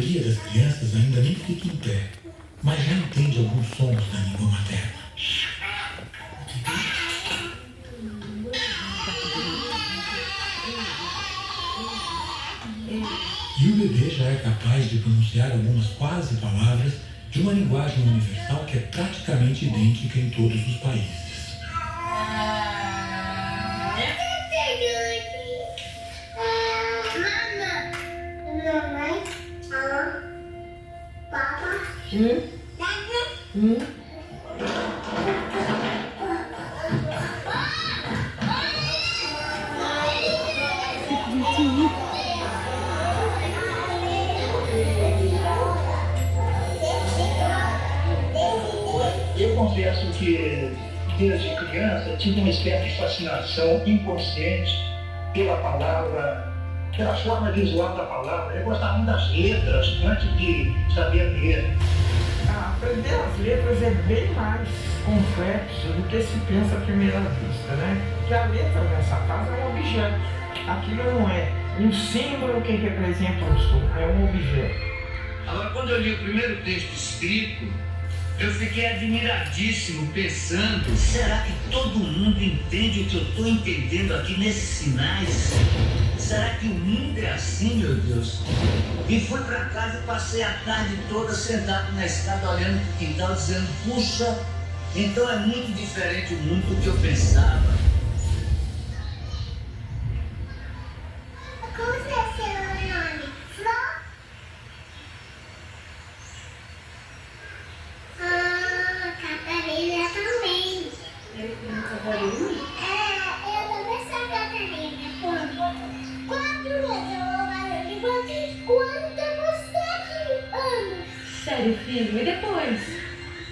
maioria das crianças ainda nem fica em pé, mas já entende alguns sons da língua materna. E o bebê já é capaz de pronunciar algumas quase palavras de uma linguagem universal que é praticamente idêntica em todos os países. Eu confesso que, desde criança, tive uma espécie de fascinação inconsciente pela palavra, pela forma visual da palavra. Eu gostava muito das letras antes de saber ler. Aprender as letras é bem mais complexo do que se pensa à primeira vista, né? Porque a letra nessa casa é um objeto. Aquilo não é um símbolo que representa um som, é um objeto. Agora, quando eu li o primeiro texto escrito, eu fiquei admiradíssimo, pensando, será que todo mundo entende o que eu estou entendendo aqui nesses sinais? Será que o mundo é assim, meu Deus? E fui para casa e passei a tarde toda sentado na escada, olhando para o quintal, dizendo, puxa, então é muito diferente o mundo do que eu pensava. Como você é seu nome? Flor? Catarina também. Catarina? Eu também sou Catarina. Quando? 4 anos. Eu vou de quanto você anos? Sério, filho, e depois?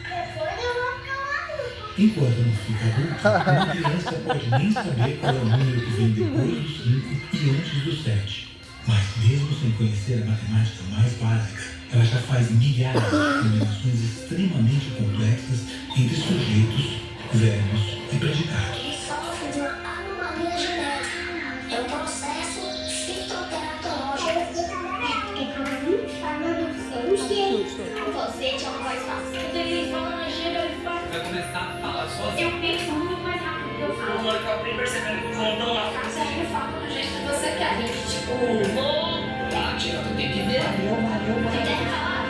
Depois eu vou ficar adulto. Enquanto não fica adulto, uma criança pode nem saber qual é o número que vem depois do 5 e antes do 7. Mas mesmo sem conhecer a matemática mais básica, ela já faz milhares de combinações extremamente complexas entre sujeitos, verbos e predicados. Ele sofre de uma anomalia genética. É um processo fitoteratológico. Você tinha uma voz fácil. Quando ele fala, chega e fala. Vai começar a falar sozinho. Eu penso muito mais rápido que eu falo. Agora que eu fui percebendo que mandou lá. Você acha que eu falo do jeito que você quer? A gente, tipo, Tá, tia, tu tem que ver. você quer falar?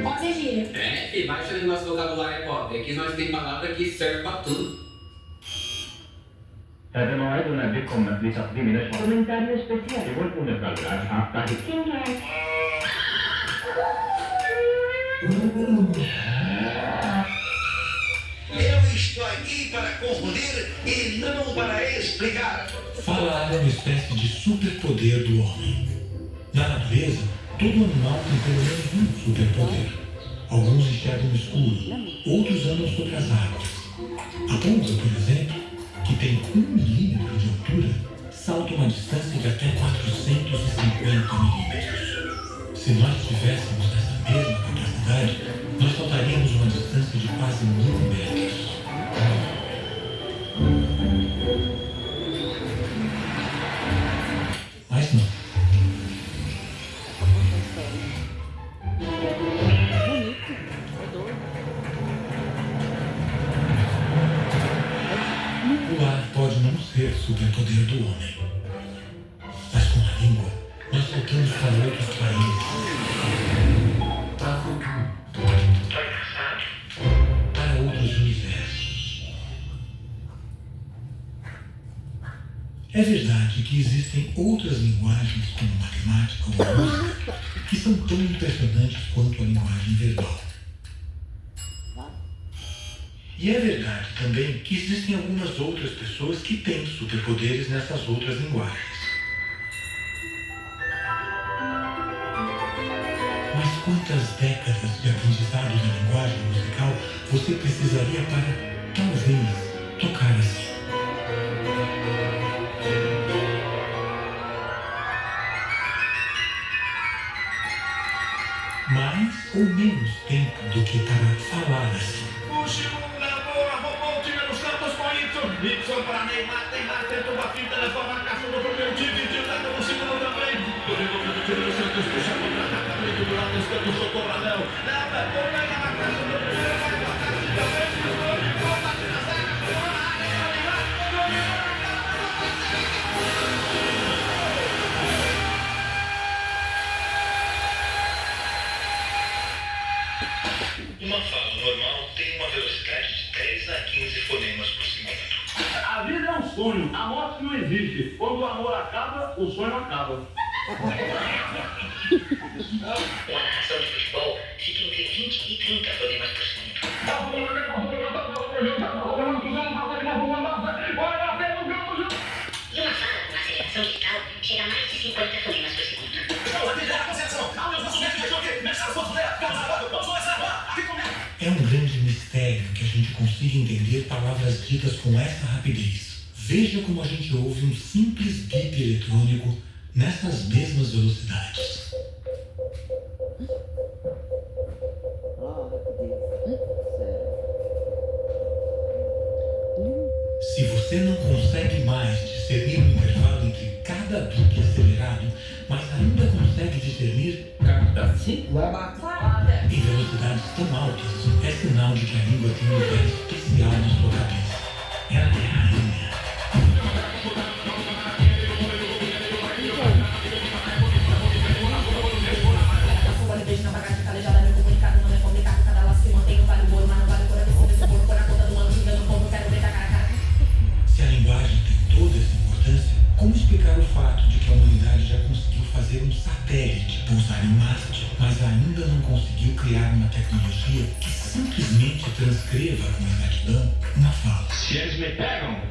Pode ser gíria. É, e baixa ali nosso vocabulário pop. Aqui nós tem palavra que serve pra tudo. هذا موعدنا بكم لتقديم نشرة Comentário especial. يقولون الألعاب تحت Quem é? Eu estou aqui para confundir e não para explicar. Falar é uma espécie de superpoder do homem. Na natureza, todo animal tem pelo menos um superpoder. Alguns enxergam no escuro, outros andam sobre as águas. A pomba, por exemplo, que tem 1 milímetro de altura, salta uma distância de até 450 milímetros. Se nós tivéssemos essa mesma capacidade, nós saltaríamos uma distância de quase 1000 metros. Mas não. O ar pode não ser superpoder do homem. Mas com a língua, nós saltamos para outros países. Para outros universos. É verdade que existem outras linguagens, como matemática ou música, que são tão impressionantes quanto a linguagem verbal. E é verdade também que existem algumas outras pessoas que têm superpoderes nessas outras linguagens. Mas quantas décadas de aprendizado da linguagem musical você precisaria para, talvez, tocar assim? Mais ou menos tempo do que para falar assim. Y para Neymar, Neymar tentou a finta, levou a marcação do primeiro time, dividiu, tá no segundo também. O Santos puxa contra-ataque, Uma fala normal tem uma velocidade de 10 a 15 fonemas por segundo. A vida é um sonho, a morte não existe. Quando o amor acaba, o sonho acaba. Uma narração de futebol fica entre 20 e 30 fonemas por segundo. E uma fala com aceleração digital chega a mais de 50 fonemas por segundo. É um grande mistério que a gente consiga entender palavras ditas com essa rapidez. Veja como a gente ouve um simples bip eletrônico nessas mesmas velocidades. Se você não consegue mais discernir o intervalo entre cada bip acelerado, mas ainda consegue discernir cada sílaba em velocidades tão altas, é sinal de que a língua tem um lugar especial na sua cabeça. Ela é a rainha. Se a linguagem tem toda essa importância, como explicar o fato de que a humanidade já conseguiu fazer um satélite pousar em Marte, mas ainda não conseguiu criar uma tecnologia que simplesmente transcreva com exatidão uma fala? Se eles me pegam,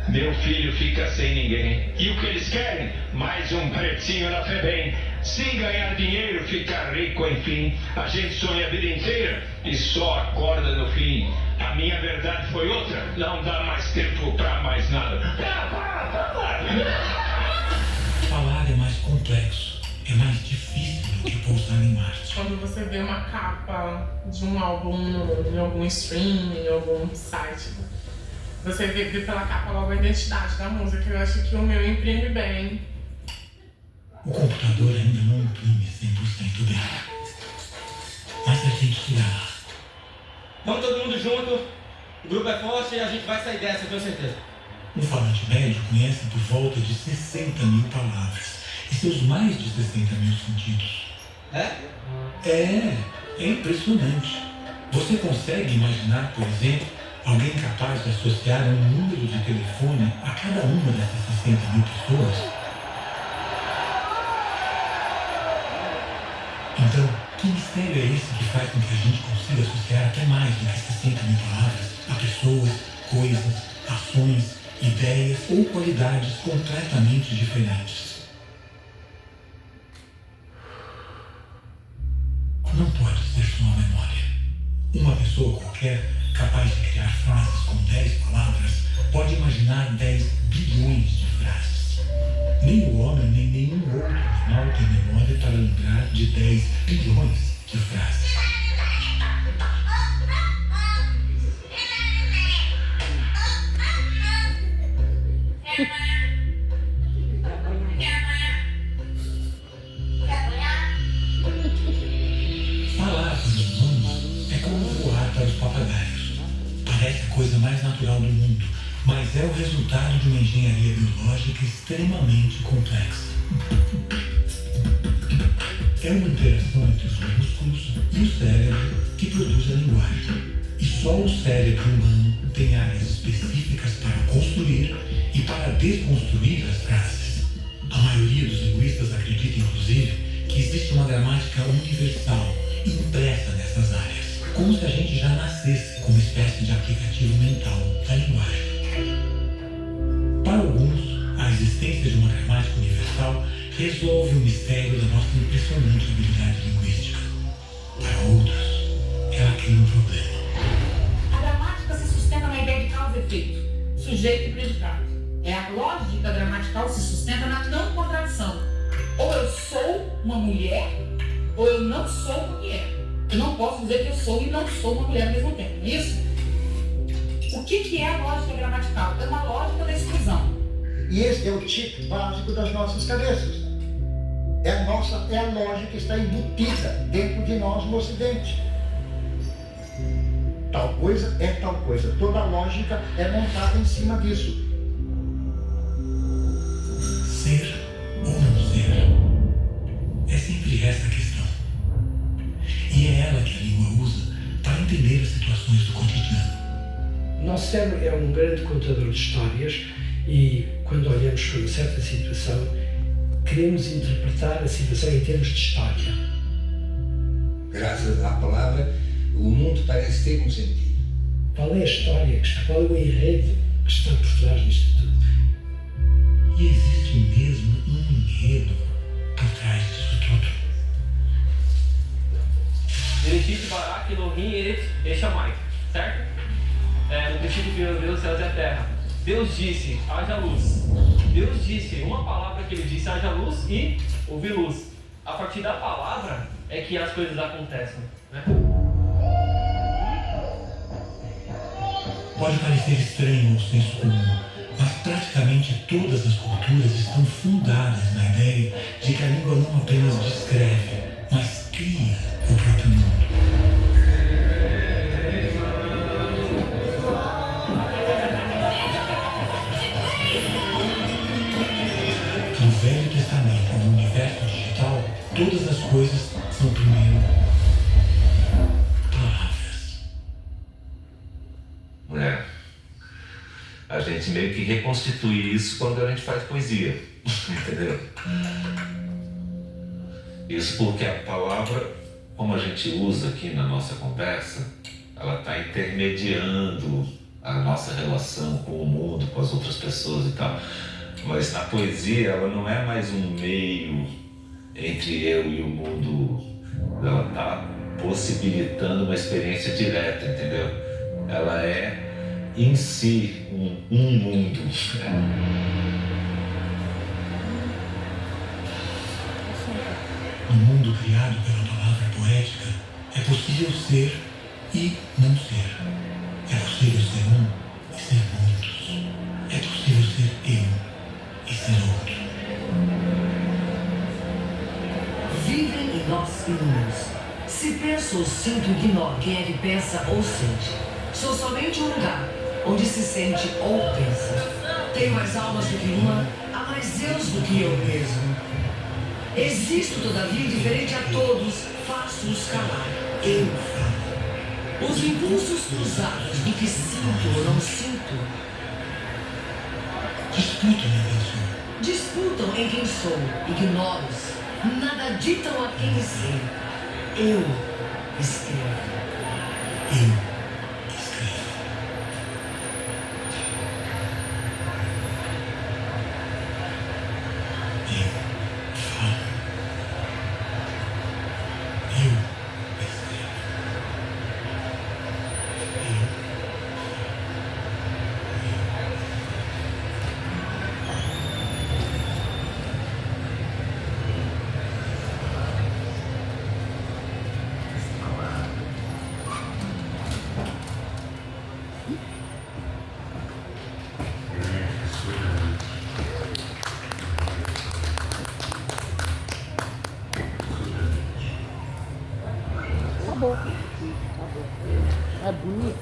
meu filho fica sem ninguém. E o que eles querem? Mais um pretinho na FEBEM. Sem ganhar dinheiro, ficar rico, enfim. A gente sonha a vida inteira e só acorda no fim. A minha verdade foi outra. Não dá mais tempo pra mais nada. Falar é mais complexo, é mais difícil do que pousar em Marte. Quando você vê uma capa de um álbum em algum stream, em algum site, você vê pela capa logo a identidade da música. Eu acho que o meu imprime bem. O computador ainda não imprime 100% bem. Mas a gente irá. Vamos todo mundo junto, o grupo é forte e a gente vai sair dessa, eu tenho certeza. Um falante médio conhece por volta de 60 mil palavras e seus mais de 60 mil sentidos. É impressionante. Você consegue imaginar, por exemplo, alguém capaz de associar um número de telefone a cada uma dessas 60 mil pessoas? Então, que mistério é esse que faz com que a gente consiga associar até mais do que 60 mil palavras a pessoas, coisas, ações, ideias ou qualidades completamente diferentes? Não pode ser só uma memória. Uma pessoa qualquer, capaz de criar frases com 10 palavras, pode imaginar 10 bilhões de frases. Nem o homem, nem nenhum outro animal tem memória para lembrar de 10 bilhões de frases. Falar para os humanos é como voar para os papagaios. Parece a coisa mais natural do mundo, mas é o resultado de uma engenharia biológica extremamente complexa. É uma interação entre os músculos e o cérebro que produz a linguagem. E só o cérebro humano tem áreas específicas para construir e para desconstruir as frases. A maioria dos linguistas acredita, inclusive, que existe uma gramática universal impressa nessas áreas, como se a gente já nascesse com uma espécie de aplicativo mental da linguagem. Para alguns, a existência de uma gramática universal resolve o mistério da nossa impressionante habilidade linguística. Para outros, ela cria um problema. A gramática se sustenta na ideia de causa e efeito, sujeito e predicado. A lógica gramatical se sustenta na não contradição. Ou eu sou uma mulher, ou eu não sou mulher. Eu não posso dizer que eu sou e não sou uma mulher ao mesmo tempo, não é isso? O que é a lógica gramatical? É uma lógica da exclusão. E esse é o tipo básico das nossas cabeças. É a lógica que está embutida dentro de nós no Ocidente. Tal coisa é tal coisa. Toda lógica é montada em cima disso. Ser ou não ser? É sempre essa a questão. E é ela que a língua usa para entender as situações do cotidiano. O nosso cérebro é um grande contador de histórias e, quando olhamos para uma certa situação, queremos interpretar a situação em termos de história. Graças à palavra, o mundo parece ter um sentido. Qual é a história que está? Qual é o enredo que está por trás disto tudo? E existe mesmo um enredo por trás disso tudo. Bereshit Barak Elohim Eret Shammai, certo? No princípio criou Deus os céus e a terra. Deus disse, haja luz. Deus disse uma palavra que ele disse, haja luz, e houve luz. A partir da palavra é que as coisas acontecem, né? Pode parecer estranho ao senso comum, mas praticamente todas as culturas estão fundadas na ideia de que a língua não apenas descreve, mas cria o próprio mundo. No Velho Testamento, no universo digital, todas as coisas são primeiro palavras. A gente meio que reconstitui isso quando a gente faz poesia, entendeu? Isso porque a palavra, como a gente usa aqui na nossa conversa, ela está intermediando a nossa relação com o mundo, com as outras pessoas e tal. Mas a poesia, ela não é mais um meio entre eu e o mundo. Ela está possibilitando uma experiência direta, entendeu? Ela é em si um mundo. No mundo criado pela palavra poética, é possível ser e não ser. É possível ser um e ser muitos. É possível ser eu e ser outro. Vivem em nós inúmeros. Se penso ou sinto, ignoro quem é que pensa ou sente. Sou somente um lugar onde se sente ou pensa. Tenho mais almas do que uma, há mais eus do que eu mesmo. Existo, todavia, diferente a todos, faço-os calar. Eu falo. Os impulsos cruzados do que sinto ou não sinto disputam em quem sou, ignoro-os, nada ditam a quem sei. Eu escrevo. Eu. É bonito.